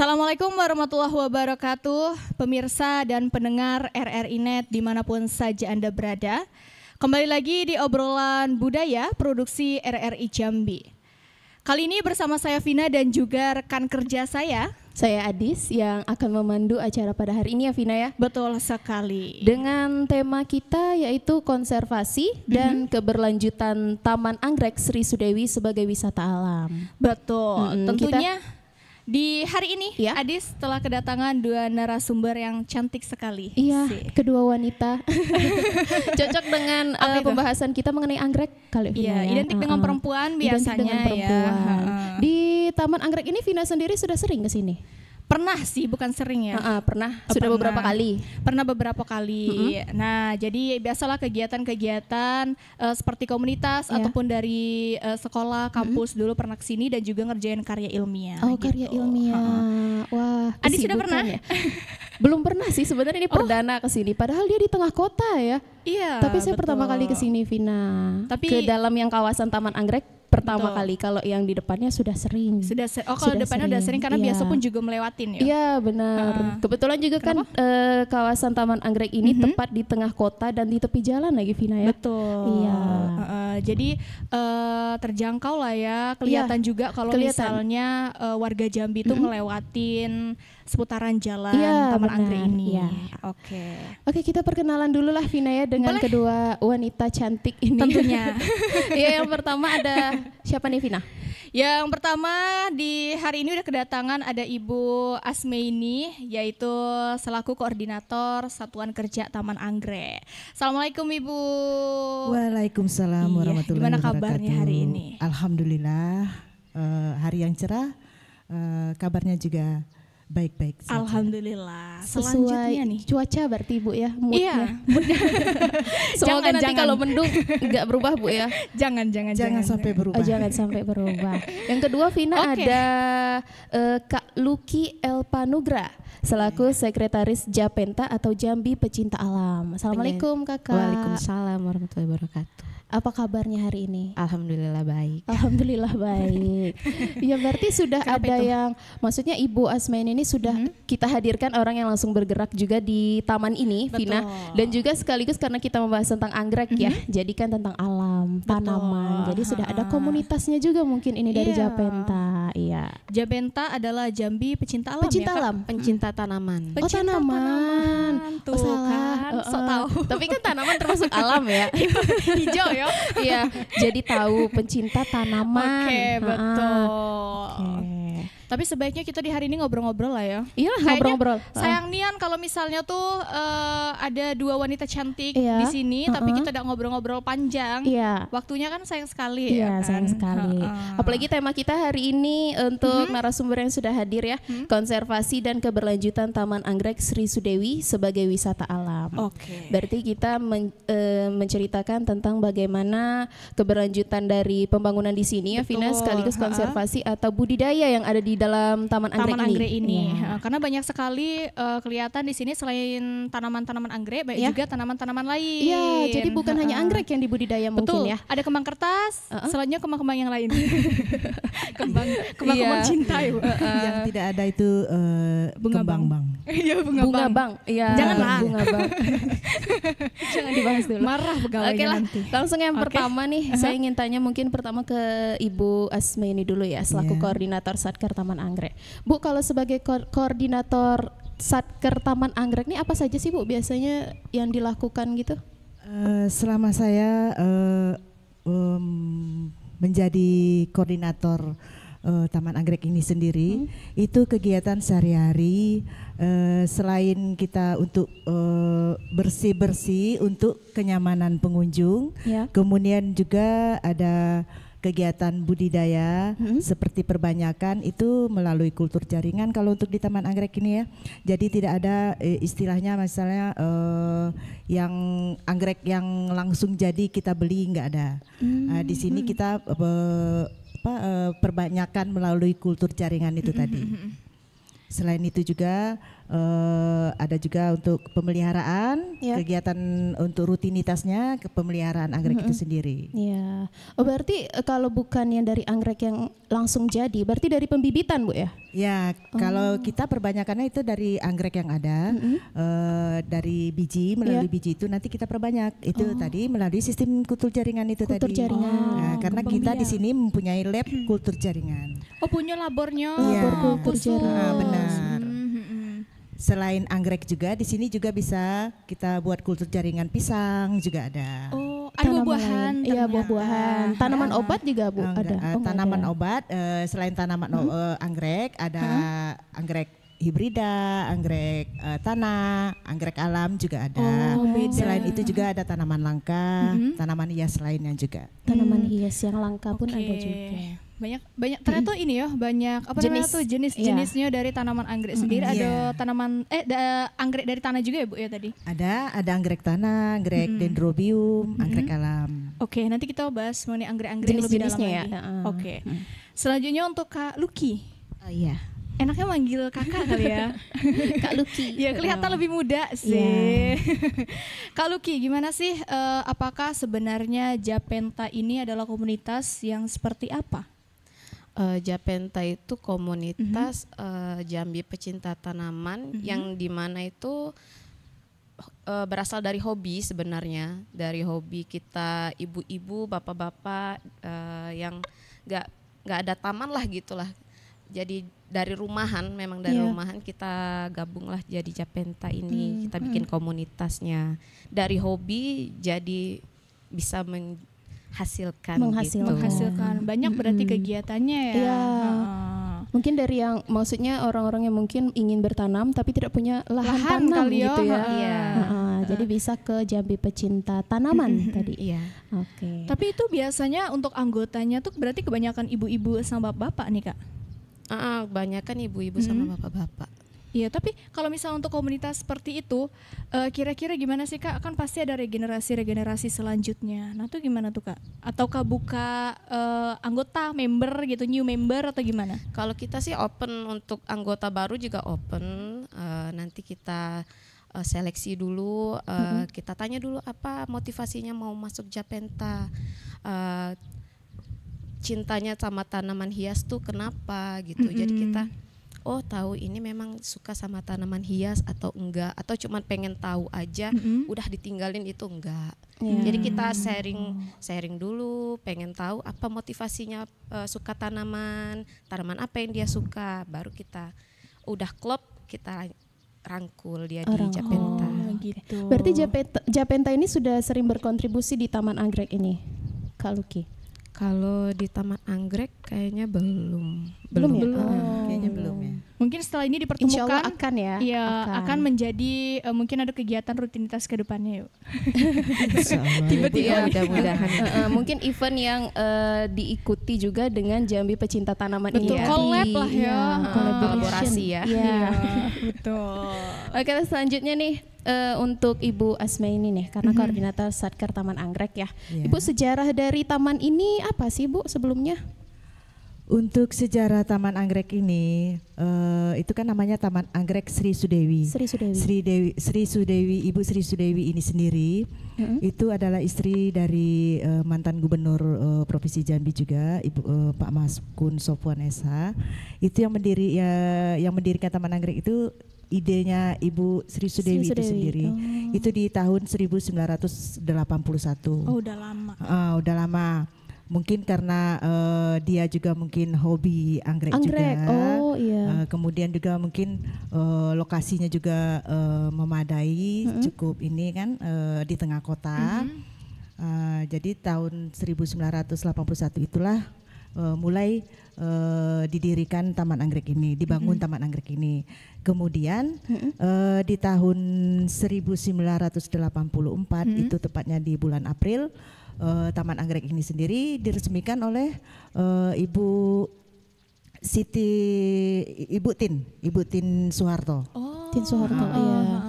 Assalamualaikum warahmatullahi wabarakatuh, pemirsa dan pendengar RRI Net dimanapun saja Anda berada. Kembali lagi di obrolan budaya produksi RRI Jambi. Kali ini bersama saya Vina dan juga rekan kerja saya Adis yang akan memandu acara pada hari ini ya Vina ya. Betul sekali. Dengan tema kita yaitu konservasi dan keberlanjutan Taman Anggrek Sri Sudewi sebagai wisata alam. Betul, tentunya di hari ini ya, Adis telah kedatangan dua narasumber yang cantik sekali. Iya, kedua wanita. Cocok dengan pembahasan kita mengenai anggrek kali ini. Iya, identik dengan perempuan biasanya dengan perempuan. ya. Di Taman Anggrek ini Vina sendiri sudah sering ke sini? Pernah sih, bukan sering ya. Pernah, sudah beberapa kali. Pernah beberapa kali. Nah, jadi biasalah kegiatan-kegiatan seperti komunitas ataupun dari sekolah, kampus dulu pernah kesini dan juga ngerjain karya ilmiah. Oh, gitu. Karya ilmiah. Wah, Adi sudah pernah? Ya? Belum pernah sih, sebenarnya ini perdana kesini. Padahal dia di tengah kota ya. Iya. Tapi saya pertama kali kesini Vina. Tapi ke dalam yang kawasan Taman Anggrek pertama kali. Kalau yang di depannya sudah sering. Kalau depannya udah sering karena biasa pun juga melewatin ya. Iya benar. Kebetulan juga kan kawasan Taman Anggrek ini tepat di tengah kota dan di tepi jalan lagi Vina ya. Betul. Iya. Jadi terjangkau lah ya. Kelihatan juga kalau misalnya warga Jambi itu ngelewatin seputaran jalan Taman Anggrek ini. Iya. Oke, kita perkenalan dulu lah Vina ya dengan kedua wanita cantik ini. Tentunya. Iya, yang pertama ada siapa nih Vina? Yang pertama di hari ini udah kedatangan ada Ibu Asmeini, yaitu selaku koordinator Satuan Kerja Taman Anggrek. Assalamualaikum Ibu. Waalaikumsalam warahmatullahi Gimana wabarakatuh. kabarnya hari ini? Alhamdulillah, hari yang cerah, kabarnya juga baik-baik saja. Alhamdulillah. Sesuai nih cuaca berarti Bu ya, moodnya. Iya. Semoga nanti kalau mendung nggak berubah Bu ya. Jangan sampai berubah. Jangan sampai berubah. Yang kedua Vina ada Kak Luki Elpanugra selaku Sekretaris Japenta atau Jambi Pecinta Alam. Assalamualaikum Kakak. Waalaikumsalam warahmatullahi wabarakatuh. Apa kabarnya hari ini? Alhamdulillah baik. Alhamdulillah baik. Ya berarti sudah ada yang, maksudnya Ibu Asmain ini sudah kita hadirkan orang yang langsung bergerak juga di taman ini, Vina. Dan juga sekaligus karena kita membahas tentang anggrek ya, jadi kan tentang alam, tanaman. Jadi sudah ada komunitasnya juga mungkin ini dari Japenta. Iya. Japenta adalah Jambi Pecinta Alam. Pecinta alam, pencinta tanaman. Tanaman. Tuh kan, sok tahu. Tapi kan tanaman termasuk alam ya. Hijau ya. Iya, jadi tahu pencinta tanaman. Oke, betul. Oke. Tapi sebaiknya kita di hari ini ngobrol-ngobrol lah ya. Iya, ngobrol-ngobrol. Sayang nian kalau misalnya tuh ada dua wanita cantik di sini, tapi kita udah ngobrol-ngobrol panjang. Iya. Waktunya kan sayang sekali. Iya, sayang sekali. Apalagi tema kita hari ini untuk narasumber yang sudah hadir ya, konservasi dan keberlanjutan Taman Anggrek Sri Sudewi sebagai wisata alam. Oke. Berarti kita menceritakan tentang bagaimana keberlanjutan dari pembangunan di sini ya, Vina, sekaligus konservasi atau budidaya yang ada di dalam Taman Anggrek ini. Karena banyak sekali kelihatan di sini selain tanaman-tanaman anggrek, banyak juga tanaman-tanaman lain. Iya, jadi bukan hanya anggrek yang dibudidaya mungkin ya. Ada kembang kertas, selanjutnya kembang-kembang yang lain. kembang cinta ya. Yang tidak ada itu bunga kembang bang. Iya, bunga bang. Iya. Janganlah. Bunga bang. Jangan dibahas dulu. Marah pegawainya nanti. Langsung yang pertama nih, saya ingin tanya mungkin pertama ke Ibu Asmaini dulu ya, selaku koordinator Satker Taman Anggrek. Bu, kalau sebagai koordinator Satker Taman Anggrek ini apa saja sih Bu biasanya yang dilakukan gitu? Selama saya menjadi koordinator Taman Anggrek ini sendiri, itu kegiatan sehari-hari selain kita untuk bersih-bersih untuk kenyamanan pengunjung, kemudian juga ada kegiatan budidaya seperti perbanyakan itu melalui kultur jaringan kalau untuk di Taman Anggrek ini ya. Jadi tidak ada istilahnya misalnya yang anggrek yang langsung jadi kita beli, nggak ada. Di sini kita perbanyakan melalui kultur jaringan itu tadi. Selain itu juga ada juga untuk pemeliharaan, kegiatan untuk rutinitasnya, pemeliharaan anggrek itu sendiri. Ya, oh berarti kalau bukan yang dari anggrek yang langsung jadi, berarti dari pembibitan Bu ya? Ya, kalau kita perbanyakannya itu dari anggrek yang ada, dari biji, melalui biji itu nanti kita perbanyak. Itu tadi melalui sistem kultur jaringan itu kultur tadi. Jaringan. Nah, karena kita di sini mempunyai lab kultur jaringan. Oh, punya labornya. Labor kultur jaringan. Benar. Selain anggrek juga di sini juga bisa kita buat kultur jaringan pisang juga ada. Oh, ada buah-buahan. Iya, buah-buahan. Tanaman obat juga Bu ada. Tanaman obat selain tanaman anggrek ada anggrek hibrida, anggrek tanah, anggrek alam juga ada. Selain itu juga ada tanaman langka, tanaman hias lainnya juga. Tanaman hias yang langka pun ada juga. Banyak ternyata ini ya, banyak apa namanya tuh jenis-jenisnya dari tanaman anggrek sendiri. Ada tanaman anggrek dari tanah juga ya Bu ya tadi? Ada anggrek tanah, anggrek dendrobium, anggrek alam. Oke, nanti kita bahas mengenai anggrek-anggrek lebih dalam lagi. Oke. Selanjutnya untuk Kak Lucky. Iya. Enaknya manggil kakak kali ya. Kak Lucky. Ya kelihatan lebih muda sih. Kak Lucky, gimana sih apakah sebenarnya Japenta ini adalah komunitas yang seperti apa? Japenta itu komunitas Jambi pecinta tanaman yang dimana itu berasal dari hobi sebenarnya, dari hobi kita ibu-ibu, bapak-bapak yang nggak ada taman lah gitulah. Jadi dari rumahan, memang dari rumahan kita gabunglah jadi Japenta ini, kita bikin komunitasnya. Dari hobi jadi bisa menghasilkan. Banyak berarti kegiatannya ya. Iya. Mungkin dari yang maksudnya orang-orang yang mungkin ingin bertanam tapi tidak punya lahan tanam kali gitu ya. Iya. Jadi bisa ke Jambi pecinta tanaman tadi. Iya. Oke. Tapi itu biasanya untuk anggotanya tuh berarti kebanyakan ibu-ibu sama bapak nih Kak? Kebanyakan ibu-ibu sama bapak-bapak. Iya, tapi kalau misalnya untuk komunitas seperti itu, kira-kira gimana sih Kak? Kan pasti ada regenerasi selanjutnya. Nah, itu gimana tuh Kak? Ataukah buka anggota, member gitu, new member atau gimana? Kalau kita sih open untuk anggota baru juga open. Nanti kita seleksi dulu, kita tanya dulu apa motivasinya mau masuk Japenta. Cintanya sama tanaman hias tuh kenapa gitu. Jadi kita tahu ini memang suka sama tanaman hias atau enggak, atau cuma pengen tahu aja udah ditinggalin itu enggak. Jadi kita sharing dulu, pengen tahu apa motivasinya suka tanaman apa yang dia suka, baru kita udah klop, kita rangkul dia di Japenta. Gitu. Berarti Japenta ini sudah sering berkontribusi di Taman Anggrek ini, Kak Lucky? Kalau di Taman Anggrek kayaknya belum. Kayaknya belum ya. Mungkin setelah ini dipertemukan. Insya Allah akan ya. Iya, akan menjadi mungkin ada kegiatan rutinitas ke depannya yuk. Tiba-tiba mudah-mudahan. Mungkin event yang diikuti juga dengan Jambi pecinta tanaman ini. Betul, collab lah ya. Kolaborasi ya. Iya, betul. Oke, selanjutnya nih untuk Ibu Asmaini nih, karena koordinator Satker Taman Anggrek ya. Ibu, sejarah dari taman ini apa sih Bu sebelumnya? Untuk sejarah Taman Anggrek ini, itu kan namanya Taman Anggrek Sri Sudewi. Sri Sudewi, Ibu Sri Sudewi ini sendiri, itu adalah istri dari mantan gubernur Provinsi Jambi juga, Ibu Pak Maskun Sopwan SH. Itu yang mendirikan Taman Anggrek itu idenya Ibu Sri Sudewi itu sendiri. Itu di tahun 1981. Oh, udah lama. Udah lama. Mungkin karena dia juga mungkin hobi anggrek juga. Oh iya. Kemudian juga mungkin lokasinya juga memadai, cukup ini kan di tengah kota. Jadi tahun 1981 itulah mulai didirikan Taman Anggrek ini, dibangun Taman Anggrek ini. Kemudian di tahun 1984 itu tepatnya di bulan April, Taman Anggrek ini sendiri diresmikan oleh Ibu Ibu Tin Soeharto. Tin Soeharto, iya.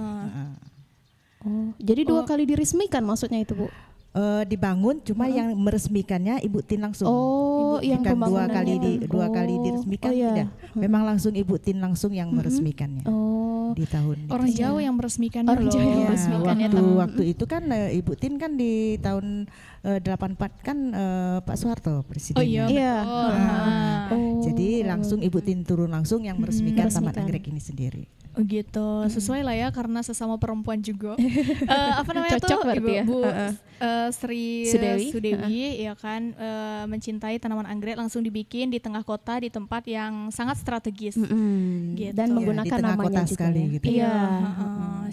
Jadi dua kali diresmikan maksudnya itu Bu? Dibangun, cuma yang meresmikannya Ibu Tin langsung. Yang dua kali diresmikan tidak. Memang langsung Ibu Tin langsung yang meresmikannya. di tahun orang itu. Jawa yang meresmikan Orang Jawa yang Ya, meresmikan ya, waktu itu kan Ibu Tin kan di tahun 84 kan Pak Soeharto presidennya. Oh iya, Iya. betul. Jadi langsung Ibu Tin turun langsung yang meresmikan Taman meresmikan. Anggrek ini sendiri. Oh gitu, sesuai lah ya karena sesama perempuan juga. Apa namanya Cocok tuh berarti ya? Bu Sri Sudewi ya kan mencintai tanaman anggrek, langsung dibikin di tengah kota di tempat yang sangat strategis. Gitu. Dan menggunakan di tengah namanya kota juga sekali ya. gitu. Iya,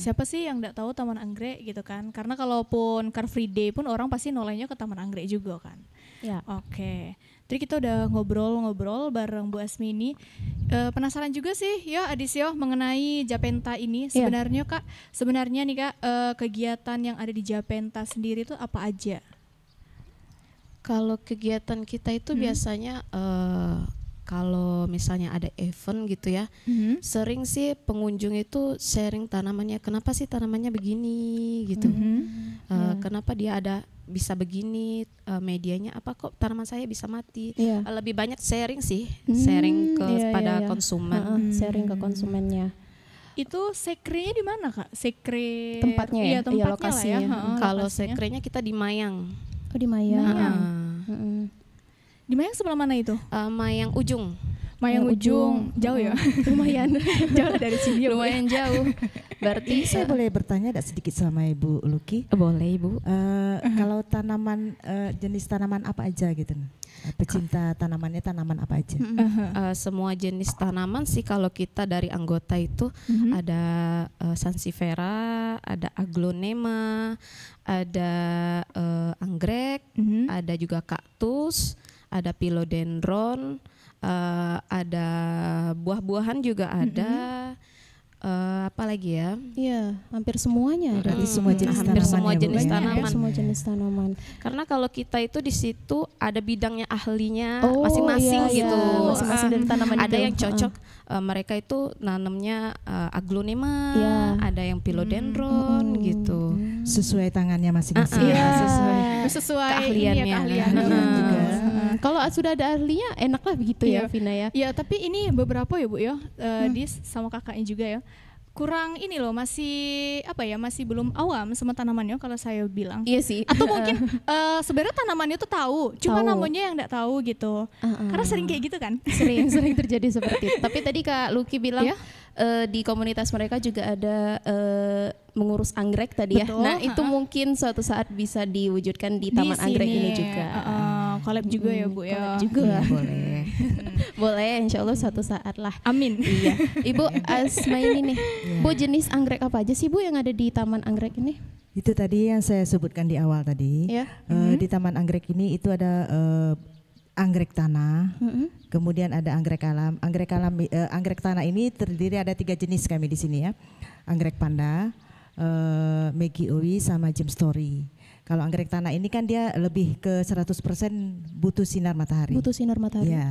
siapa sih yang nggak tahu Taman Anggrek gitu kan? Karena kalaupun Car Free Day pun orang pasti nolehnya ke Taman Anggrek juga kan. Ya. Oke. Jadi kita udah ngobrol-ngobrol bareng Bu Asmi ini. Penasaran juga sih ya Adisyo mengenai Japenta ini. Sebenarnya Kak, sebenarnya nih Kak, kegiatan yang ada di Japenta sendiri itu apa aja? Kalau kegiatan kita itu biasanya kalau misalnya ada event gitu ya, sering sih pengunjung itu sharing tanamannya. Kenapa sih tanamannya begini gitu? Kenapa dia bisa begini? Medianya apa kok tanaman saya bisa mati? Lebih banyak sharing sih, sharing kepada konsumen. Sharing ke konsumennya. Itu sekrenya di mana Kak? Sekre tempatnya ya? Iya, tempatnya lokasinya. lah ya. Kalau sekrenya kita di Mayang. Oh di Mayang. Di Mayang sebelah mana itu? Mayang Ujung. Mayang Ujung. Jauh ya? Lumayan. Jauh dari sini ya, Bu? Lumayan jauh. Berarti Saya boleh bertanya sedikit sama Ibu Luki? boleh Ibu. Kalau tanaman jenis tanaman apa aja gitu? Pecinta tanamannya tanaman apa aja? Semua jenis tanaman sih kalau kita dari anggota itu ada sansevieria, ada aglonema, ada anggrek, ada juga kaktus, ada philodendron, ada buah-buahan juga ada. Apa lagi ya? Iya, hampir semuanya. Berarti semua jenis hampir tanaman semua ya, Bu, jenis ya? tanaman. Hampir semua jenis tanaman. Karena kalau kita itu di situ ada bidangnya ahlinya Oh, masing-masing iya, gitu. iya. Masing-masing dari tanaman Ada itu. yang cocok mereka itu nanemnya aglonema, Iya. ada yang philodendron gitu. Sesuai tangannya masing-masing. Iya. Sesuai Keahliannya. keahliannya juga. Kalau sudah ada ahlinya enak lah begitu ya Vina ya. Ya, tapi ini beberapa ya Bu ya, Dis sama kakaknya juga ya. Kurang ini loh, masih apa ya, masih belum awam sama tanamannya kalau saya bilang. Iya sih. Atau mungkin sebenarnya tanamannya tuh tahu, cuma Tahu. namanya yang nggak tahu gitu. Karena sering kayak gitu kan. Sering terjadi seperti itu. Tapi tadi Kak Luki bilang Iya. di komunitas mereka juga ada mengurus anggrek tadi ya. Betul, Nah itu mungkin suatu saat bisa diwujudkan di Taman Di Anggrek sini. ini juga. Collab juga ya Bu ya. Collab juga. Iya, boleh. Boleh, insya Allah suatu saat lah. Amin. Iya, Ibu Asma ini nih, Bu jenis anggrek apa aja sih Bu yang ada di Taman Anggrek ini? Itu tadi yang saya sebutkan di awal tadi. Ya. Di Taman Anggrek ini itu ada anggrek tanah, kemudian ada anggrek alam. Anggrek tanah ini terdiri ada 3 jenis kami di sini ya. Anggrek panda, Maggie Owi sama Gem Story. Kalau anggrek tanah ini kan dia lebih ke 100% butuh sinar matahari. Butuh sinar matahari. Ya.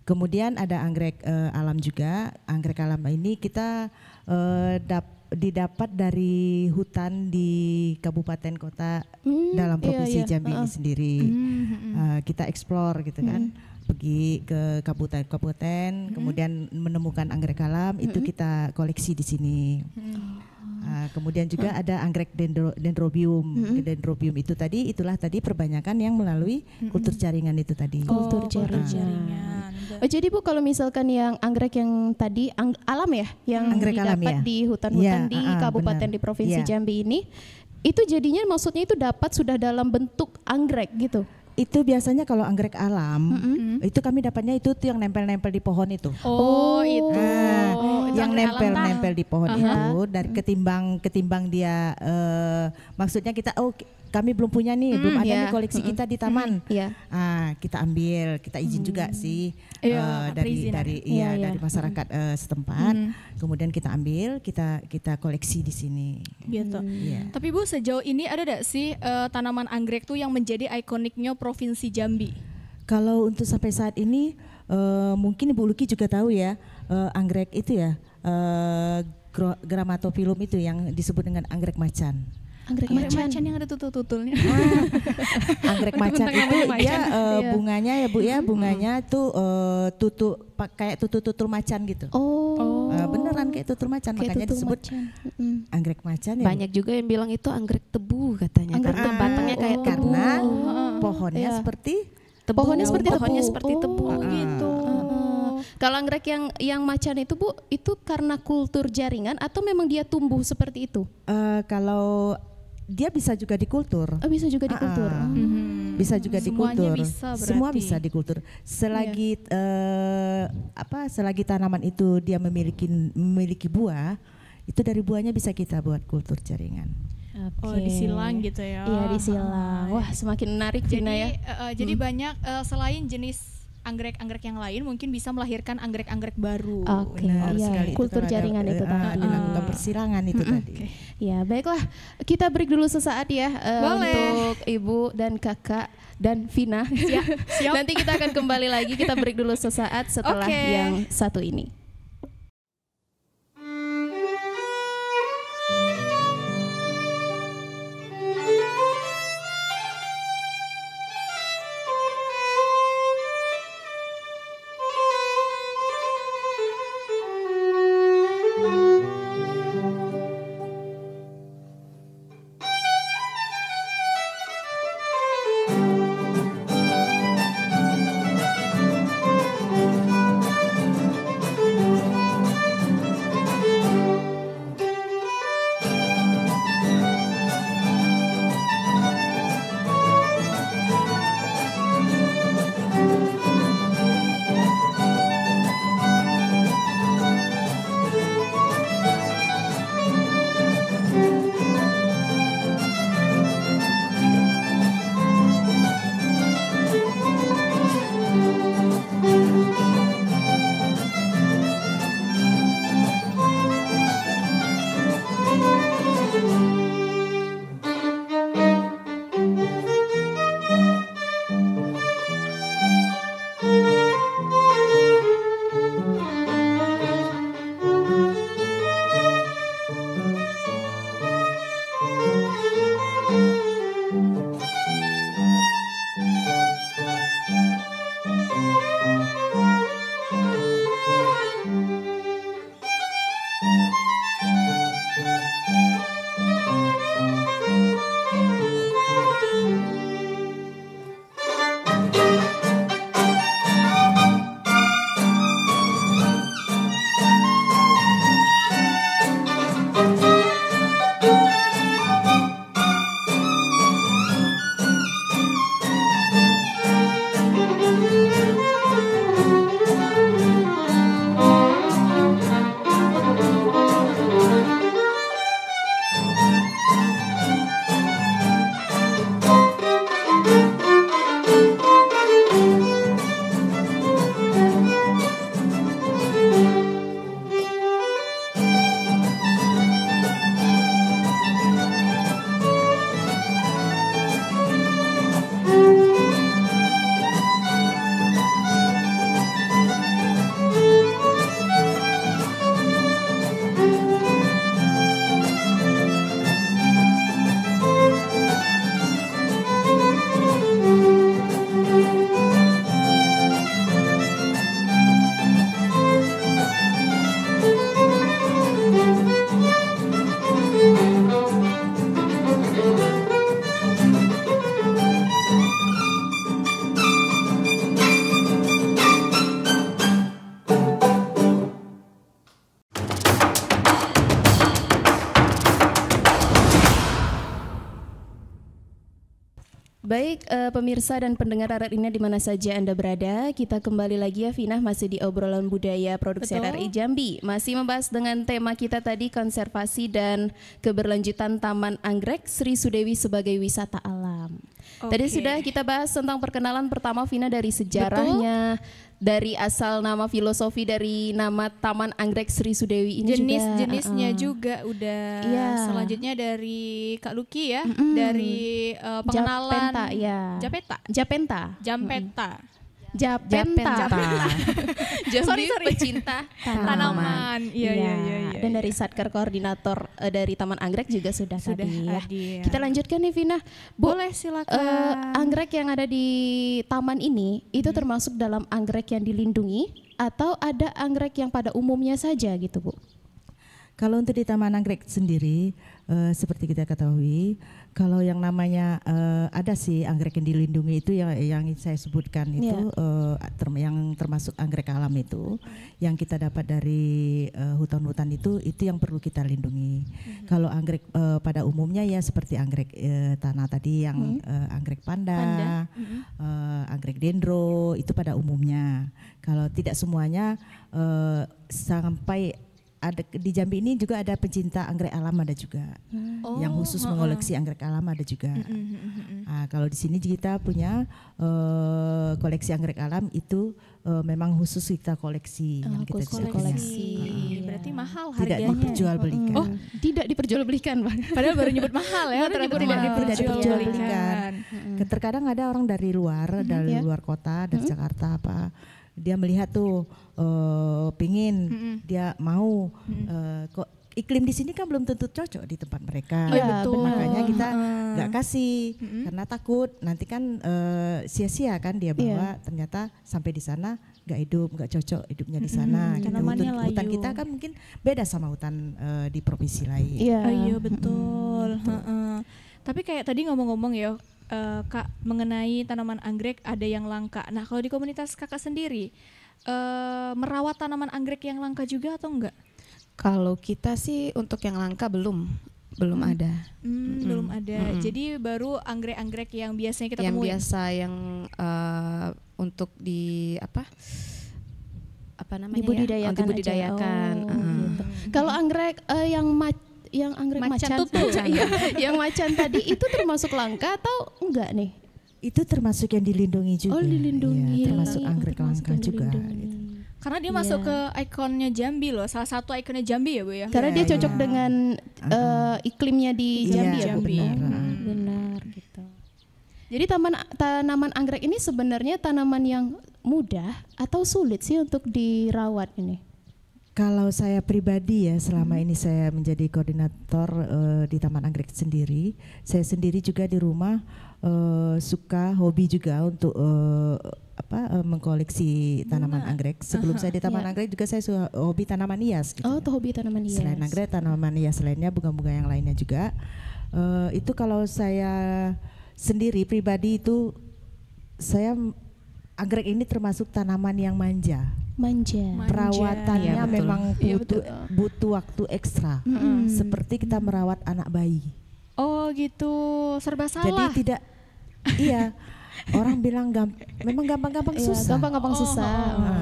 Kemudian ada anggrek alam juga. Anggrek alam ini kita didapat dari hutan di kabupaten kota dalam provinsi Jambi ini sendiri. Kita explore gitu kan. Pergi ke kabupaten, kemudian menemukan anggrek alam, itu kita koleksi di sini. Kemudian juga ada anggrek dendrobium. Dendrobium itu tadi, itulah tadi perbanyakan yang melalui kultur jaringan itu tadi. Kultur jaringan. Oh, jadi Bu kalau misalkan yang anggrek yang tadi alam ya, yang Anggrek didapat alam, ya? di hutan-hutan Ya, di kabupaten benar. di provinsi Ya. Jambi ini, itu jadinya maksudnya itu dapat sudah dalam bentuk anggrek gitu. Itu biasanya kalau anggrek alam, itu kami dapatnya itu tuh yang nempel-nempel di pohon itu. Oh, itu. Nah, Itu yang anggrek alam tah. nempel-nempel di pohon itu dari ketimbang dia maksudnya kita kami belum punya nih, belum ada nih koleksi kita di taman. Iya. Kita ambil, kita izin juga sih Iya, perizinan. dari Iya. dari masyarakat setempat. Kemudian kita ambil, kita koleksi di sini. Gitu. Iya. Tapi Bu, sejauh ini ada gak sih tanaman anggrek tuh yang menjadi ikoniknya Provinsi Jambi? Kalau untuk sampai saat ini mungkin Ibu Luki juga tahu ya, anggrek itu ya, Grammatophyllum itu yang disebut dengan anggrek macan. Anggrek macan yang ada tutul-tutulnya. Anggrek macan itu dia bunganya ya Bu ya, bunganya tuh kayak tutul macan gitu. Beneran kayak tutul macan, kayak makanya disebut anggrek macan. Banyak juga yang bilang itu anggrek tebu katanya, karena batangnya kayak tebu. Karena pohonnya seperti tebu. Pohonnya seperti tebu gitu. Kalau anggrek yang macan itu Bu, itu karena kultur jaringan atau memang dia tumbuh seperti itu? Kalau dia bisa juga dikultur. Bisa juga dikultur. Bisa juga dikultur. Semua bisa dikultur. Selagi selagi tanaman itu dia memiliki buah, itu dari buahnya bisa kita buat kultur jaringan. Disilang gitu ya. Iya, disilang. Wah, semakin menarik Vina ya. Jadi banyak selain jenis anggrek-anggrek yang lain mungkin bisa melahirkan anggrek-anggrek baru. Kultur jaringan itu tadi. Dilakukan persilangan itu tadi. Ya, baiklah. Kita break dulu sesaat ya untuk Ibu dan Kakak dan Vina. Siap. Nanti kita akan kembali lagi. Kita break dulu sesaat setelah yang satu ini. Baik pemirsa dan pendengar RRI di mana saja Anda berada, kita kembali lagi ya Vina, masih di obrolan budaya produksi RRI Jambi. Masih membahas dengan tema kita tadi, konservasi dan keberlanjutan Taman Anggrek Sri Sudewi sebagai wisata alam. Tadi sudah kita bahas tentang perkenalan pertama Vina, dari sejarahnya, dari asal nama, filosofi dari nama Taman Anggrek Sri Sudewi ini, jenis-jenisnya juga udah. Selanjutnya dari Kak Luki ya, dari pengenalan Jampenta. Japenta. Sorry. Pecinta Tanaman. Iya. Dan dari Satker Koordinator dari Taman Anggrek juga sudah tadi ya. hadir. Kita lanjutkan nih Vina. Bu, Boleh, silakan. anggrek yang ada di taman ini itu termasuk dalam anggrek yang dilindungi atau ada anggrek yang pada umumnya saja gitu Bu? Kalau untuk di Taman Anggrek sendiri, seperti kita ketahui, kalau yang namanya ada sih anggrek yang dilindungi itu yang saya sebutkan itu yang termasuk anggrek alam itu, yang kita dapat dari hutan-hutan itu yang perlu kita lindungi. Kalau anggrek pada umumnya ya seperti anggrek tanah tadi yang anggrek panda. Anggrek dendro itu pada umumnya. Kalau tidak semuanya sampai ada di Jambi ini juga ada pencinta anggrek alam ada juga, yang khusus mengoleksi anggrek alam ada juga. Nah, kalau di sini kita punya koleksi anggrek alam itu memang khusus kita koleksi, yang kita khusus bisa koleksi. Berarti mahal tidak harganya. diperjualbelikan. Oh, tidak diperjualbelikan Bang. Padahal baru nyebut mahal ya, ternyata tidak diperjualbelikan. Terkadang ada orang dari luar, luar kota, dari Jakarta apa, dia melihat tuh pingin, dia mau kok iklim di sini kan belum tentu cocok di tempat mereka. Iya, betul. Makanya kita nggak kasih karena takut nanti kan sia-sia kan dia bawa, ternyata sampai di sana nggak hidup, nggak cocok hidupnya di sana. Gitu. Hutan kita kan mungkin beda sama hutan di provinsi lain. Iya betul. Tapi kayak tadi ngomong-ngomong ya, Kak, mengenai tanaman anggrek ada yang langka. Nah, kalau di komunitas Kakak sendiri merawat tanaman anggrek yang langka juga atau enggak? Kalau kita sih untuk yang langka belum ada. Belum ada. Jadi baru anggrek-anggrek yang biasanya kita yang temuin. biasa yang untuk di apa namanya dibudidayakan. dibudidayakan. Gitu. Kalau anggrek yang anggrek macan yang macan tadi itu termasuk langka atau enggak nih? Itu termasuk yang dilindungi juga. Oh, dilindungi. Ya, termasuk anggrek langka juga. Gitu. Karena dia masuk ke ikonnya Jambi loh, salah satu ikonnya Jambi ya Bu ya. Karena dia cocok dengan iklimnya di Jambi ya Bu. Benar gitu. Jadi tanaman anggrek ini sebenarnya tanaman yang mudah atau sulit sih untuk dirawat ini? Kalau saya pribadi ya, selama ini saya menjadi koordinator di Taman Anggrek sendiri, saya sendiri juga di rumah suka hobi juga untuk mengkoleksi tanaman anggrek. Sebelum saya di Taman Anggrek juga saya suka hobi tanaman hias. Gitu. Oh, tuh hobi tanaman hias. Selain anggrek, tanaman hias lainnya, bunga-bunga yang lainnya juga. Itu kalau saya sendiri pribadi itu, anggrek ini termasuk tanaman yang manja. Perawatannya memang butuh waktu ekstra, seperti kita merawat anak bayi. Oh gitu, serba salah. Jadi tidak, orang bilang memang gampang-gampang susah. Gampang-gampang susah.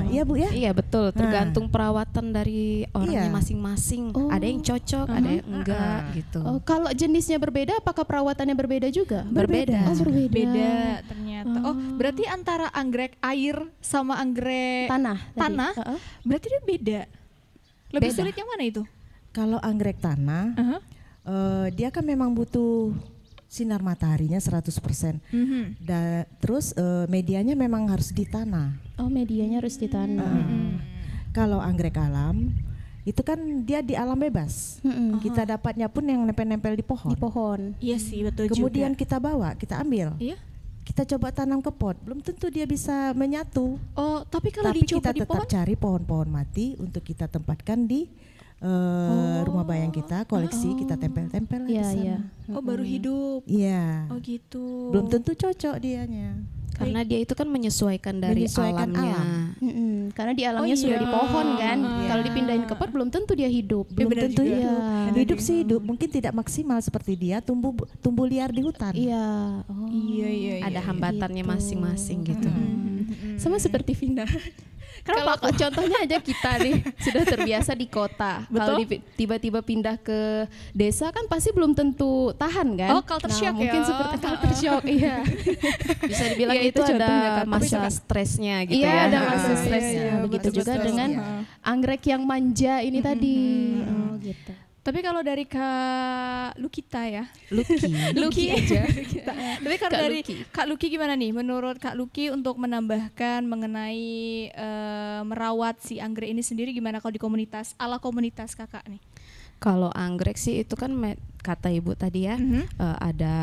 Iya Bu ya. Iya betul, tergantung perawatan dari orangnya masing-masing. Ada yang cocok, ada yang enggak gitu. Oh, kalau jenisnya berbeda, apakah perawatannya berbeda juga? Berbeda. Oh, berbeda. Beda ternyata. Oh, berarti antara anggrek air sama anggrek tanah berarti dia beda. Lebih sulit yang mana itu? Kalau anggrek tanah, dia kan memang butuh sinar mataharinya 100%. Terus medianya memang harus di tanah. Oh, medianya harus di tanah. Kalau anggrek alam itu kan dia di alam bebas. Kita dapatnya pun yang nempel-nempel di pohon. Di pohon. Iya sih, betul. Kemudian juga. kita bawa, kita ambil. Iya. Kita coba tanam ke pot, belum tentu dia bisa menyatu. Oh, tapi kalau Tapi dicoba kita di tetap pohon? cari pohon-pohon mati untuk kita tempatkan di rumah bayang kita, koleksi kita tempel-tempel di sana. Oh, baru hidup. Iya. Oh gitu. Belum tentu cocok dianya. Karena dia itu kan menyesuaikan dari alamnya. Karena di alamnya sudah di pohon kan. Kalau dipindahin ke pot belum tentu dia hidup. Belum tentu hidup. Hidup sih hidup, mungkin tidak maksimal seperti dia tumbuh liar di hutan. Iya. Iya. Ada hambatannya masing-masing gitu. Sama seperti Vina. Kalau contohnya aja kita nih sudah terbiasa di kota. Kalau tiba-tiba pindah ke desa kan pasti belum tentu tahan kan. Oh, culture shock mungkin seperti culture shock. Iya. Bisa dibilang itu ada masa stresnya gitu ya. Iya, ada masa stresnya. Begitu juga dengan anggrek yang manja ini tadi. Oh gitu. Tapi kalau dari Kak Lukita ya, Luki aja. tapi kalau dari Kak Luki gimana nih? Menurut Kak Luki untuk menambahkan mengenai merawat si anggrek ini sendiri gimana kalau di komunitas, ala komunitas kakak nih? Kalau anggrek sih itu kan kata ibu tadi ya, ada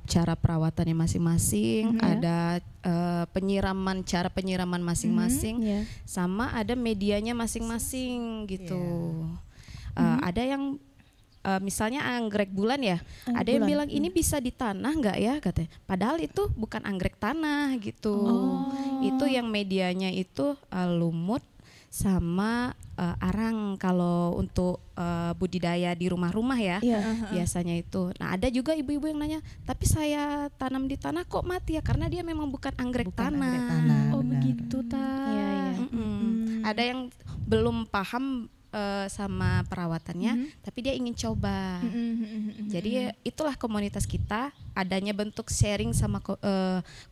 cara perawatannya masing-masing, ada cara penyiraman masing-masing, sama ada medianya masing-masing gitu. Ada yang misalnya anggrek bulan ya, ada yang bilang ini bisa di tanah nggak ya katanya. Padahal itu bukan anggrek tanah gitu. Itu yang medianya itu lumut sama arang kalau untuk budidaya di rumah-rumah ya, biasanya itu. Nah ada juga ibu-ibu yang nanya, tapi saya tanam di tanah kok mati ya, karena dia memang bukan anggrek tanah. Oh begitu Ada yang belum paham sama perawatannya, tapi dia ingin coba. Jadi itulah komunitas kita, adanya bentuk sharing sama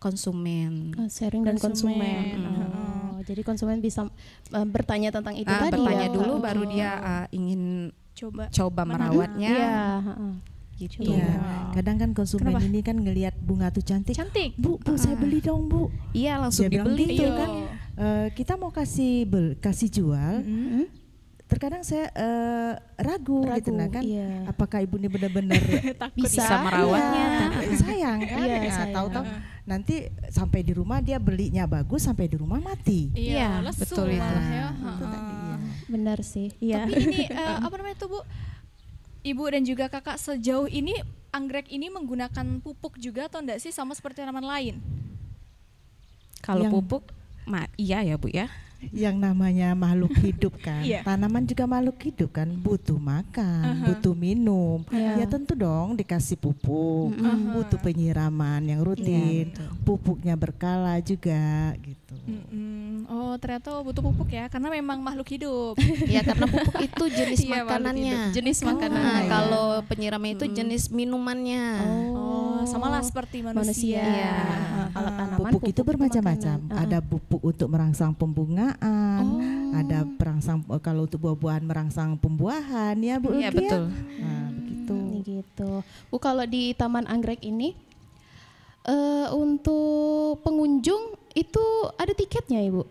konsumen. Sharing dan konsumen. Jadi konsumen bisa bertanya tentang itu tadi. Bertanya dulu, baru dia ingin coba merawatnya. Gitu. Kadang kan konsumen ini kan ngelihat bunga tuh cantik. Bu, saya beli dong bu. Iya langsung dibeli gitu kan. Kita mau kasih jual. Terkadang saya ragu gitu nah kan, apakah ibu ini benar-benar bisa merawatnya. Sayang kan, tahu-tahu nanti sampai di rumah dia belinya bagus, sampai di rumah mati. Iya, betul itu. Benar sih. Tapi ini apa namanya tuh Bu? Ibu dan juga kakak sejauh ini anggrek ini menggunakan pupuk juga atau enggak sih, sama seperti tanaman lain? Kalau pupuk, iya ya Bu ya. Yang namanya makhluk hidup kan, tanaman juga makhluk hidup kan, butuh makan, butuh minum, ya tentu dong dikasih pupuk, butuh penyiraman yang rutin, pupuknya berkala juga gitu. Oh ternyata butuh pupuk ya, karena memang makhluk hidup. Ya karena pupuk itu jenis makanannya. Jenis makanan. Kalau penyiraman itu jenis minumannya. Sama lah seperti manusia. Kalau tanaman pupuk itu bermacam-macam. Ada pupuk untuk merangsang pembungaan, ada perangsang kalau untuk buah-buahan merangsang pembuahan ya Bu. Iya betul. Nah begitu. Gitu. Bu, kalau di Taman Anggrek ini untuk pengunjung itu ada tiketnya Ibu?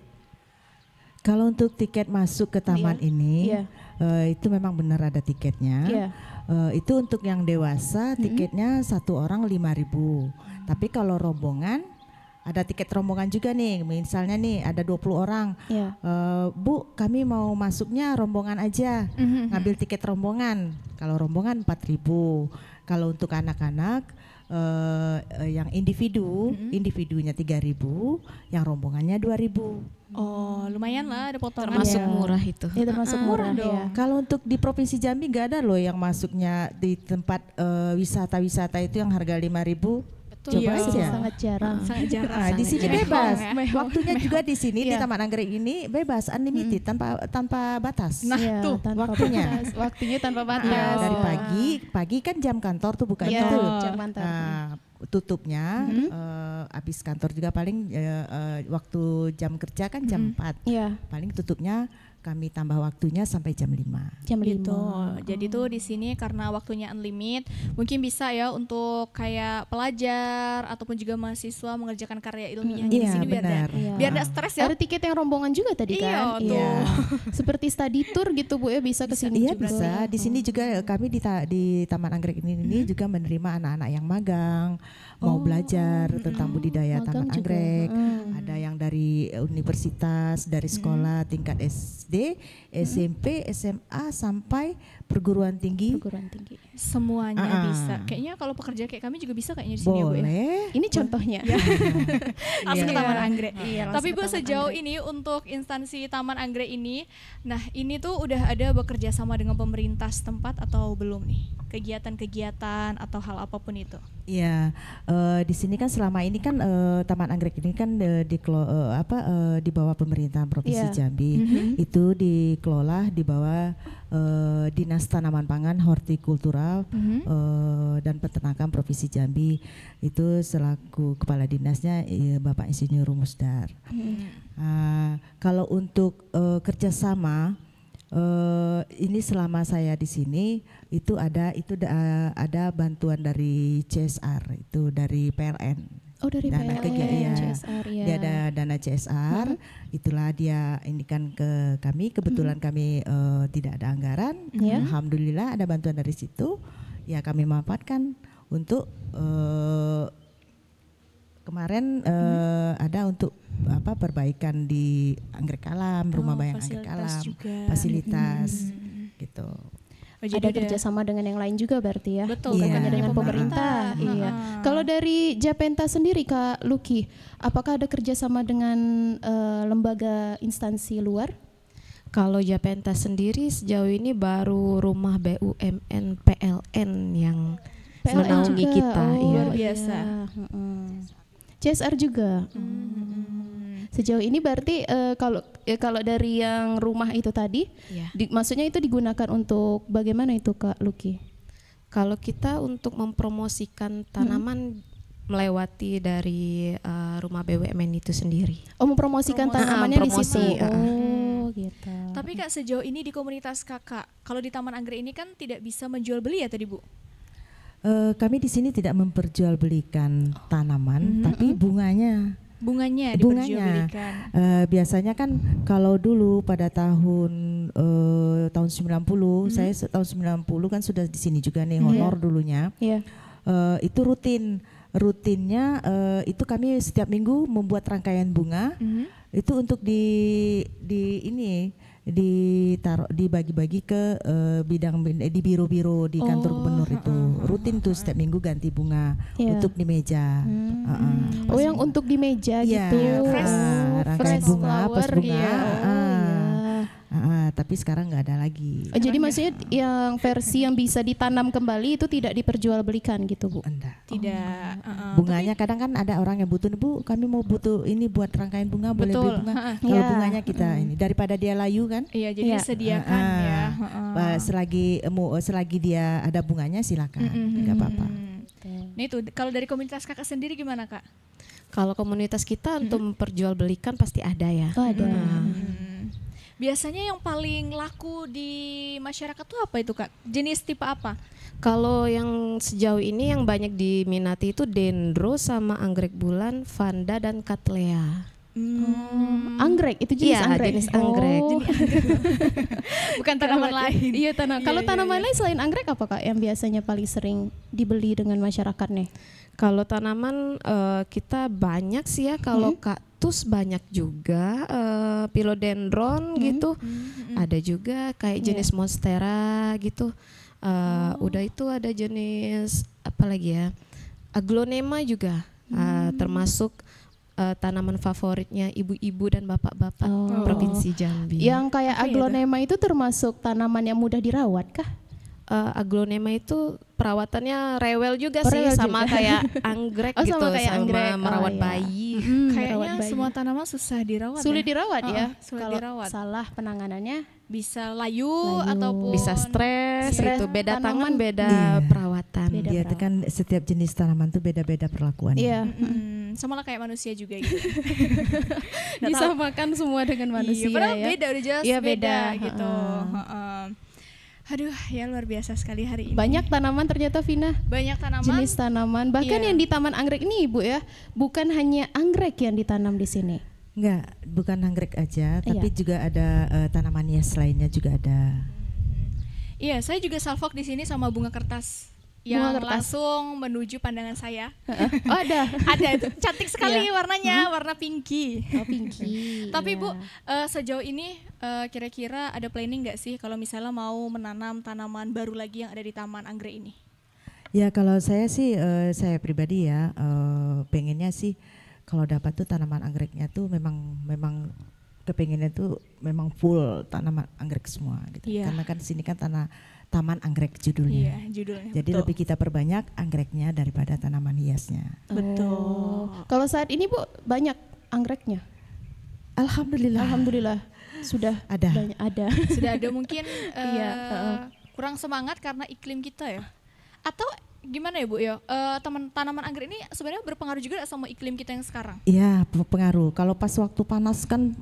Kalau untuk tiket masuk ke taman ini, itu memang benar ada tiketnya. Itu untuk yang dewasa tiketnya satu orang 5.000. Tapi kalau rombongan ada tiket rombongan juga nih. Misalnya nih ada 20 orang. Bu, kami mau masuknya rombongan aja. Ngambil tiket rombongan. Kalau rombongan 4.000. Kalau untuk anak-anak yang individunya 3.000, yang rombongannya 2.000. Oh, lumayan lah ada potongan. Termasuk murah itu. Termasuk murah dong. Kalau untuk di Provinsi Jambi nggak ada loh yang masuknya di tempat wisata-wisata itu yang harga 5.000. Coba aja. Sangat jarang. Nah, di sini bebas. Waktunya juga di sini di Taman Anggrek ini bebas, unlimited, tanpa batas. Nah, tuh waktunya. Waktunya tanpa batas. Dari pagi kan jam kantor tuh bukan itu. Jam kantor. Tutupnya habis kantor juga paling waktu jam kerja kan jam 4. Paling tutupnya kami tambah waktunya sampai jam 5. Jam 5. Gitu. Jadi tuh di sini karena waktunya unlimited, mungkin bisa ya untuk kayak pelajar ataupun juga mahasiswa mengerjakan karya ilmiahnya di sini biar enggak stres ya. Ada tiket yang rombongan juga tadi kan? Iya. Seperti study tour gitu Bu ya, bisa ke sini juga. Iya bisa. Di sini juga kami di Taman Anggrek ini juga menerima anak-anak yang magang, mau belajar tentang budidaya Taman Anggrek. Ada yang dari universitas, dari sekolah tingkat SD, SMP, SMA sampai perguruan tinggi. Semuanya bisa. Kayaknya kalau pekerja kayak kami juga bisa kayaknya di sini Bu ya. Ini contohnya. Langsung ke Taman Anggrek. Tapi Bu sejauh ini untuk instansi Taman Anggrek ini, nah ini tuh udah ada bekerja sama dengan pemerintah setempat atau belum nih? Kegiatan-kegiatan atau hal apapun itu? Iya, di sini kan selama ini kan Taman Anggrek ini kan di bawah pemerintahan Provinsi Jambi. Itu dikelola di bawah Dinas Tanaman Pangan, Hortikultura dan Peternakan Provinsi Jambi. Itu selaku kepala dinasnya Bapak Insinyur Rumusdar. Kalau untuk kerjasama ini selama saya di sini itu ada bantuan dari CSR, itu dari PLN. Oh, dari dana PLN, CSR, ya. Dia ada dana CSR, itulah dia ini kan ke kami, kebetulan kami tidak ada anggaran, alhamdulillah ada bantuan dari situ, ya kami manfaatkan untuk kemarin ada untuk perbaikan di Anggrek Alam, rumah bayang Anggrek Alam, fasilitas gitu. Ada kerjasama dengan yang lain juga berarti ya? Betul, bukannya dengan pemerintah. Iya. Kalau dari Japenta sendiri Kak Luki, apakah ada kerjasama dengan lembaga instansi luar? Kalau Japenta sendiri sejauh ini baru rumah BUMN PLN yang menaungi kita. Luar biasa. CSR juga. Sejauh ini berarti kalau dari yang rumah itu tadi, maksudnya itu digunakan untuk bagaimana itu Kak Luki? Kalau kita untuk mempromosikan tanaman melewati dari rumah BUMN itu sendiri. Oh, mempromosikan tanamannya di situ. Oh, gitu. Tapi Kak, sejauh ini di komunitas Kakak, kalau di Taman Anggrek ini kan tidak bisa menjual beli ya tadi Bu? Kami di sini tidak memperjualbelikan tanaman, tapi bunganya diperjualbelikan. Biasanya kan kalau dulu pada tahun 90, saya tahun 90 kan sudah di sini juga nih honor dulunya. Itu rutinnya itu kami setiap minggu membuat rangkaian bunga. Itu untuk dibagi-bagi ke di biro-biro di kantor gubernur itu. Rutin tuh setiap minggu ganti bunga untuk di meja. Yang untuk di meja gitu. Rangkaian bunga, pos bunga. Iya. Tapi sekarang nggak ada lagi. Jadi maksudnya yang versi yang bisa ditanam kembali itu tidak diperjualbelikan gitu Bu? Enggak. Tidak. Bunganya kadang kan ada orang yang butuh, Bu kami mau butuh ini buat rangkaian bunga, boleh beli bunga. Kalau bunganya kita ini daripada dia layu kan? Iya, jadi disediakan ya. Selagi dia ada bunganya silakan, nggak apa-apa. Nah itu kalau dari komunitas Kakak sendiri gimana Kak? Kalau komunitas kita untuk memperjualbelikan pasti ada ya. Oh, ada. Biasanya yang paling laku di masyarakat tuh apa itu Kak? Jenis tipe apa? Kalau yang sejauh ini yang banyak diminati itu dendro sama anggrek bulan, vanda dan cattleya. Anggrek itu jenis anggrek. Jenis anggrek. Bukan tanaman lain. Iya, kalau tanaman lain selain anggrek apa Kak yang biasanya paling sering dibeli dengan masyarakat nih? Kalau tanaman kita banyak sih ya. Kalau kaktus banyak juga, philodendron gitu. Ada juga kayak jenis monstera gitu. Udah itu ada jenis apa lagi ya? Aglonema juga termasuk tanaman favoritnya ibu-ibu dan bapak-bapak Provinsi Jambi. Yang kayak aglonema itu termasuk tanaman yang mudah dirawat kah? Aglonema itu perawatannya rewel juga sih, sama kayak anggrek gitu, sama merawat bayi. Kayaknya semua tanaman susah dirawat. Sulit dirawat ya. Sulit dirawat. Salah penanganannya bisa layu ataupun bisa stres itu. Beda tanaman, beda perawatan. Dia kan setiap jenis tanaman tuh beda-beda perlakuannya. Iya. Sama lah kayak manusia juga gitu. Disamakan semua dengan manusia ya. Beda udah jelas beda gitu. Aduh, ya luar biasa sekali hari ini. Banyak tanaman ternyata Vina. Banyak tanaman. Jenis tanaman. Bahkan yang di Taman Anggrek ini Ibu ya, bukan hanya anggrek yang ditanam di sini. Enggak, bukan anggrek aja, tapi juga ada tanaman hias lainnya juga ada. Iya, saya juga salvok di sini sama bunga kertas. Yang langsung menuju pandangan saya. Oh ada itu cantik sekali warnanya, warna pinky. Oh pinky. Tapi Bu, sejauh ini kira-kira ada planning nggak sih kalau misalnya mau menanam tanaman baru lagi yang ada di Taman Anggrek ini? Ya kalau saya sih, saya pribadi ya pengennya sih kalau dapat tuh tanaman anggreknya tuh memang kepengennya tuh memang full tanaman anggrek semua gitu. Karena kan sini kan Taman Anggrek judulnya. Judulnya. Jadi lebih kita perbanyak anggreknya daripada tanaman hiasnya. Betul. Kalau saat ini Bu banyak anggreknya? Alhamdulillah sudah ada. Sudah ada mungkin kurang semangat karena iklim kita ya. Atau gimana ya Bu ya, tanaman anggrek ini sebenarnya berpengaruh juga sama iklim kita yang sekarang? Iya, berpengaruh. Kalau pas waktu panas kan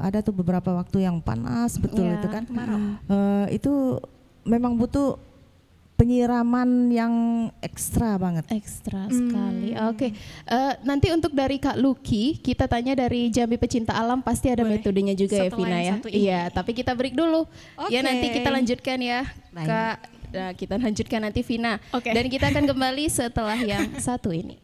ada tuh beberapa waktu yang panas betul itu kan. Itu memang butuh penyiraman yang ekstra banget. Ekstra sekali. Oke. Nanti untuk dari Kak Luki, kita tanya dari Jambi Pecinta Alam, pasti ada metodenya juga ya Vina ya. Iya, tapi kita break dulu. Ya nanti kita lanjutkan ya. Baik. Kak, kita lanjutkan nanti Vina. Dan kita akan kembali setelah yang satu ini.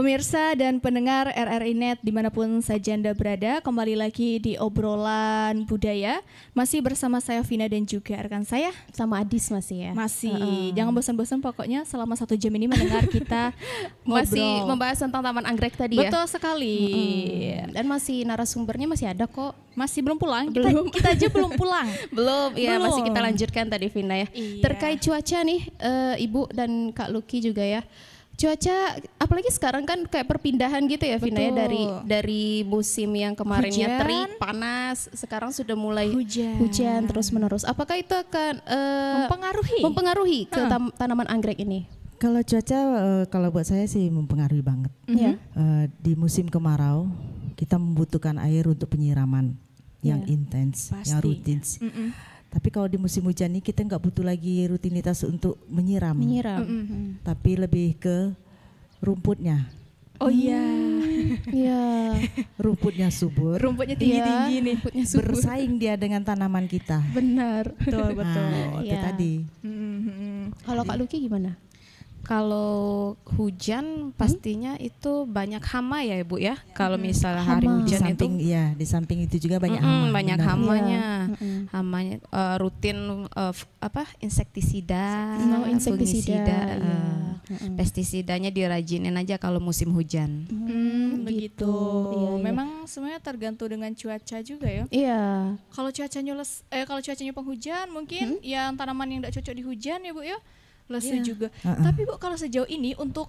Pemirsa dan pendengar RRI Net dimanapun saja Anda berada, kembali lagi di obrolan budaya. Masih bersama saya Vina dan juga rekan saya. Sama Adis masih ya? Masih, jangan bosan-bosan pokoknya selama 1 jam ini mendengar kita masih ngobrol. membahas tentang Taman Anggrek tadi ya? Betul sekali. Dan masih narasumbernya masih ada kok. Masih belum pulang? Belum. Kita aja belum pulang. Belum, ya Belum. masih kita lanjutkan tadi Vina ya. Iya. Terkait cuaca nih, Ibu dan Kak Lucky juga ya. Cuaca, apalagi sekarang kan kayak perpindahan gitu ya Vina ya, Betul. dari musim yang kemarinnya Hujan. terik, panas, sekarang sudah mulai Hujan. hujan terus menerus. Apakah itu akan mempengaruhi ke tanaman anggrek ini? Kalau cuaca, kalau buat saya sih mempengaruhi banget. Ya. Di musim kemarau kita membutuhkan air untuk penyiraman yang intens, yang Pasti. rutin. Tapi kalau di musim hujan ini kita nggak butuh lagi rutinitas untuk menyiram. Tapi lebih ke rumputnya. Oh iya. Iya. Rumputnya subur. Rumputnya tinggi-tinggi nih. Rumputnya subur. Bersaing dia dengan tanaman kita. Benar. Betul, betul. Nah, itu Iya. tadi. Kalau Kak Lucky gimana? Kalau hujan pastinya itu banyak hama ya Ibu ya. Kalau misalnya hari Hama. Di hujan samping itu di samping itu juga banyak hama. banyak benar. hamanya. Hamanya rutin insektisida, fungisida, pestisidanya dirajinin aja kalau musim hujan. Begitu. Iya. Memang semuanya tergantung dengan cuaca juga ya. Iya. Kalau cuacanya penghujan mungkin yang tanaman yang tidak cocok di hujan ya Bu ya. Lesu juga. Tapi Bu, kalau sejauh ini untuk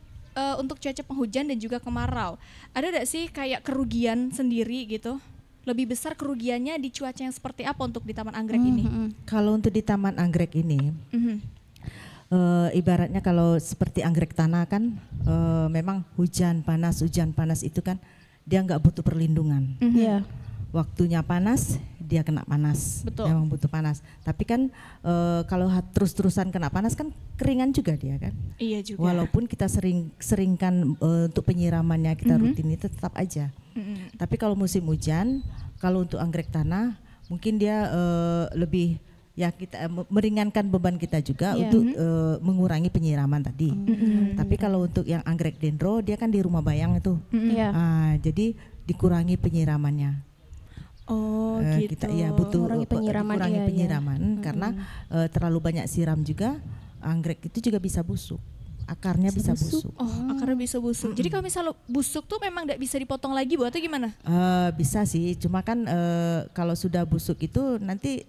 cuaca penghujan dan juga kemarau, ada tidak sih kayak kerugian sendiri gitu? Lebih besar kerugiannya di cuaca yang seperti apa untuk di Taman Anggrek ini? Kalau untuk di Taman Anggrek ini, ibaratnya kalau seperti anggrek tanah kan, memang hujan panas itu kan dia nggak butuh perlindungan. Iya. Waktunya panas dia kena panas. Betul. Memang butuh panas. Tapi kan kalau terus-terusan kena panas kan keringan juga dia kan. Iya juga. Walaupun kita seringkan untuk penyiramannya kita rutin itu tetap aja. Tapi kalau musim hujan, kalau untuk anggrek tanah mungkin dia lebih ya kita meringankan beban kita juga untuk mengurangi penyiraman tadi. Tapi kalau untuk yang anggrek dendro dia kan di rumah bayang itu. Iya. Jadi dikurangi penyiramannya. Oh gitu. Kita ya butuh Mengurangi penyiraman, dikurangi iya, penyiraman karena terlalu banyak siram juga anggrek itu juga bisa busuk. Akarnya bisa busuk. Oh, akarnya bisa busuk. Jadi kalau misalnya busuk tuh memang tidak bisa dipotong lagi Bu atau gimana? Bisa sih, cuma kan kalau sudah busuk itu nanti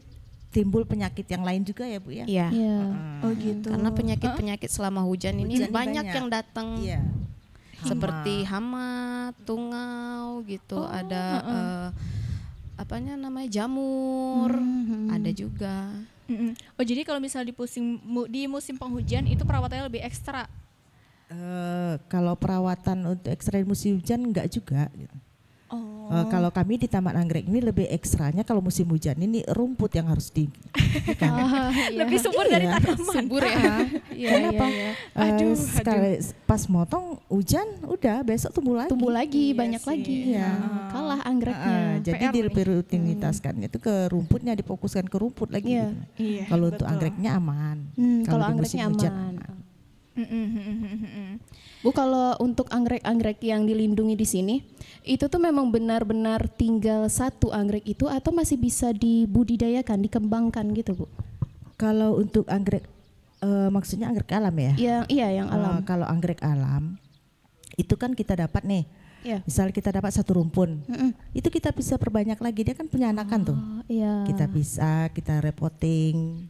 timbul penyakit yang lain juga ya Bu ya. Iya. Iya. Oh gitu. Karena penyakit-penyakit selama hujan ini Hujan banyak banyak. yang datang. Iya. Seperti hama, tungau gitu, ada jamur, ada juga. Oh jadi kalau misalnya di musim penghujan itu perawatannya lebih ekstra. Kalau perawatan untuk ekstra musim hujan enggak juga. Gitu. Oh. Kalau kami di Taman Anggrek ini lebih ekstranya kalau musim hujan ini rumput yang harus di. Lebih subur dari tanaman. Subur ya. Kenapa? Aduh. Pas motong hujan, udah besok tumbuh lagi. Tumbuh lagi, Iya banyak sih. lagi. Iya. Kalah anggreknya. Jadi PR nih. dirutinitaskannya itu ke rumputnya, difokuskan ke rumput lagi. Iya. Gitu. Iya. Kalau untuk betul. anggreknya aman. Kalau di musim anggreknya hujan aman. Bu, kalau untuk anggrek-anggrek yang dilindungi di sini, itu tuh memang benar-benar tinggal satu anggrek itu atau masih bisa dibudidayakan, dikembangkan gitu Bu? Kalau untuk anggrek, maksudnya anggrek alam ya? Yang alam. Kalau anggrek alam, itu kan kita dapat nih. Iya. Misal kita dapat satu rumpun, itu kita bisa perbanyak lagi. Dia kan punya anakan tuh. Iya. Kita repotting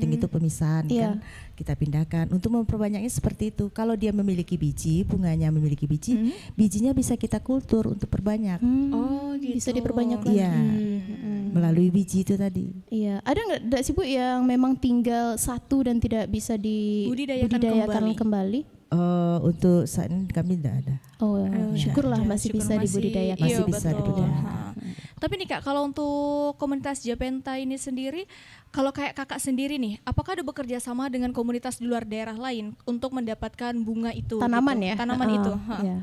itu pemisahan Iya. kan. Kita pindahkan untuk memperbanyaknya seperti itu. Kalau dia memiliki biji, bunganya memiliki biji, bijinya bisa kita kultur untuk perbanyak. Oh gitu. Bisa diperbanyak lagi. Iya, melalui biji itu tadi. Iya, ada nggak sih Bu yang memang tinggal satu dan tidak bisa Budidayakan kembali? Untuk saat ini kami tidak ada. Oh, syukurlah Ada. masih Syukur bisa dibudidayakan. Masih Iya, bisa betul. dibudidayakan. Tapi nih Kak, kalau untuk komunitas Japenta ini sendiri, kalau kayak Kakak sendiri nih, apakah ada bekerja sama dengan komunitas di luar daerah lain untuk mendapatkan bunga itu? Tanaman gitu? ya? Tanaman itu. Iya.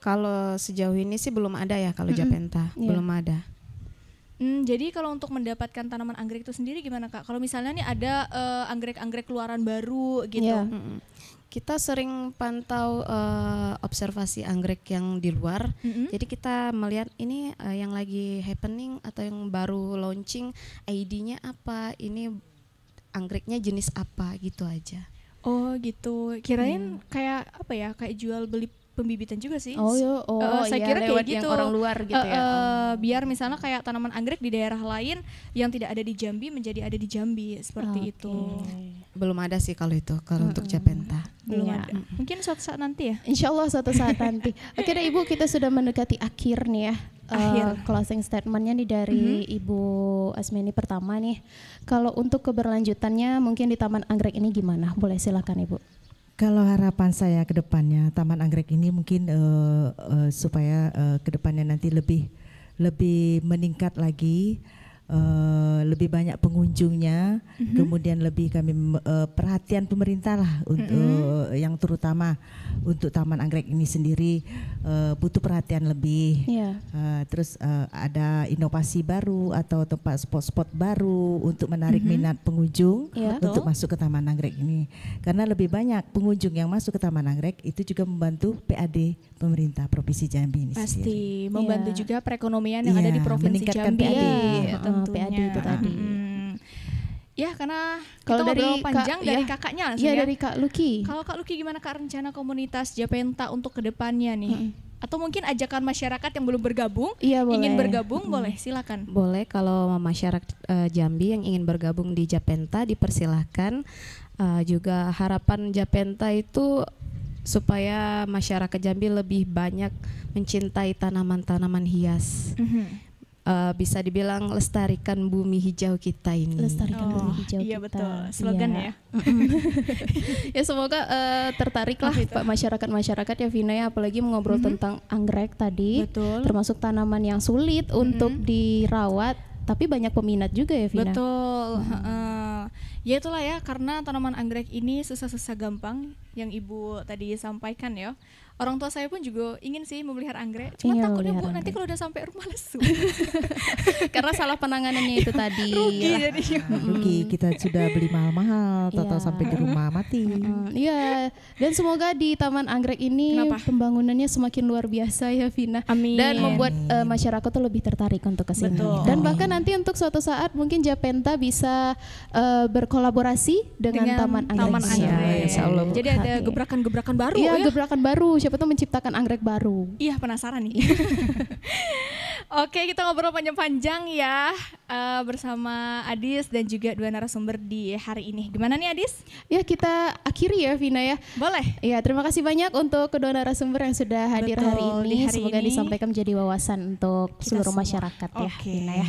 Kalau sejauh ini sih belum ada ya kalau Japenta, Iya. belum ada. Jadi kalau untuk mendapatkan tanaman anggrek itu sendiri gimana Kak? Kalau misalnya nih ada anggrek-anggrek keluaran baru gitu. Yeah. Kita sering pantau observasi anggrek yang di luar. Jadi kita melihat ini yang lagi happening atau yang baru launching, ID-nya apa, ini anggreknya jenis apa gitu aja. Oh gitu. Kirain kayak apa ya? Kayak jual beli pembibitan juga sih. Saya kira lewat kayak gitu. Yang orang luar gitu ya. Biar misalnya kayak tanaman anggrek di daerah lain yang tidak ada di Jambi menjadi ada di Jambi seperti itu. Belum ada sih kalau itu, kalau untuk Japenta. Belum ada. Mungkin suatu saat nanti ya. Insya Allah suatu saat nanti. Oke deh Ibu, kita sudah mendekati akhir nih ya. Closing statementnya nih dari Ibu Asmeni pertama nih. Kalau untuk keberlanjutannya mungkin di Taman Anggrek ini gimana? Boleh silakan Ibu. Kalau harapan saya ke depannya Taman Anggrek ini mungkin supaya ke depannya nanti lebih meningkat lagi, lebih banyak pengunjungnya, kemudian lebih kami perhatian pemerintah lah untuk yang terutama untuk Taman Anggrek ini sendiri butuh perhatian lebih. Terus ada inovasi baru atau tempat spot-spot baru untuk menarik minat pengunjung untuk masuk ke Taman Anggrek ini. Karena lebih banyak pengunjung yang masuk ke Taman Anggrek itu juga membantu PAD pemerintah Provinsi Jambi ini pasti sendiri. membantu juga perekonomian yang ada di Provinsi Jambi. PAD itu tadi. Ya karena kalau kita dari panjang dari kakaknya langsung ya. Dari Kak Luki. Kalau Kak Luki gimana Kak rencana komunitas Japenta untuk kedepannya nih? Atau mungkin ajakan masyarakat yang belum bergabung, ingin bergabung boleh silakan. Boleh, kalau masyarakat Jambi yang ingin bergabung di Japenta dipersilahkan. Juga harapan Japenta itu supaya masyarakat Jambi lebih banyak mencintai tanaman-tanaman hias. Bisa dibilang lestarikan bumi hijau kita ini. Lestarikan bumi hijau iya kita. Betul, slogan ya. Ya semoga tertariklah Pak masyarakat ya Vina ya, apalagi mengobrol tentang anggrek tadi. Betul. Termasuk tanaman yang sulit untuk dirawat, tapi banyak peminat juga ya Vina. Betul. Ya itulah ya, karena tanaman anggrek ini susah-susah gampang yang Ibu tadi sampaikan ya. Orang tua saya pun juga ingin sih memelihara anggrek, cuma takutnya Bu nanti kalau udah sampai rumah lesu. Karena salah penanganannya itu tadi. Rugi jadinya. Rugi, kita sudah beli mahal-mahal, total sampai di rumah mati. Iya, dan semoga di Taman Anggrek ini pembangunannya semakin luar biasa ya Vina. Amin. Dan membuat masyarakat tuh lebih tertarik untuk kesini. Dan bahkan nanti untuk suatu saat mungkin Japenta bisa berkolaborasi dengan Taman Anggrek. Ya, jadi ada gebrakan-gebrakan baru. Iya, gebrakan baru. Siapa tuh menciptakan anggrek baru. Iya, penasaran nih. Oke, kita ngobrol panjang-panjang ya bersama Adis dan juga dua narasumber di hari ini. Gimana nih Adis? Ya, kita akhiri ya Vina ya. Boleh. Ya, terima kasih banyak untuk kedua narasumber yang sudah hadir hari ini. Semoga disampaikan menjadi wawasan untuk seluruh masyarakat ya Vina ya.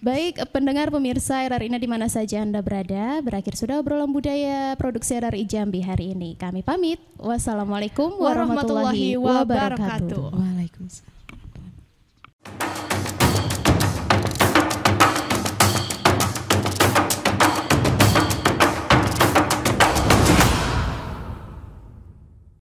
Baik, pendengar pemirsa RRI di mana saja Anda berada, berakhir sudah obrolan budaya produksi RRI Jambi hari ini. Kami pamit. Wassalamualaikum warahmatullahi wabarakatuh.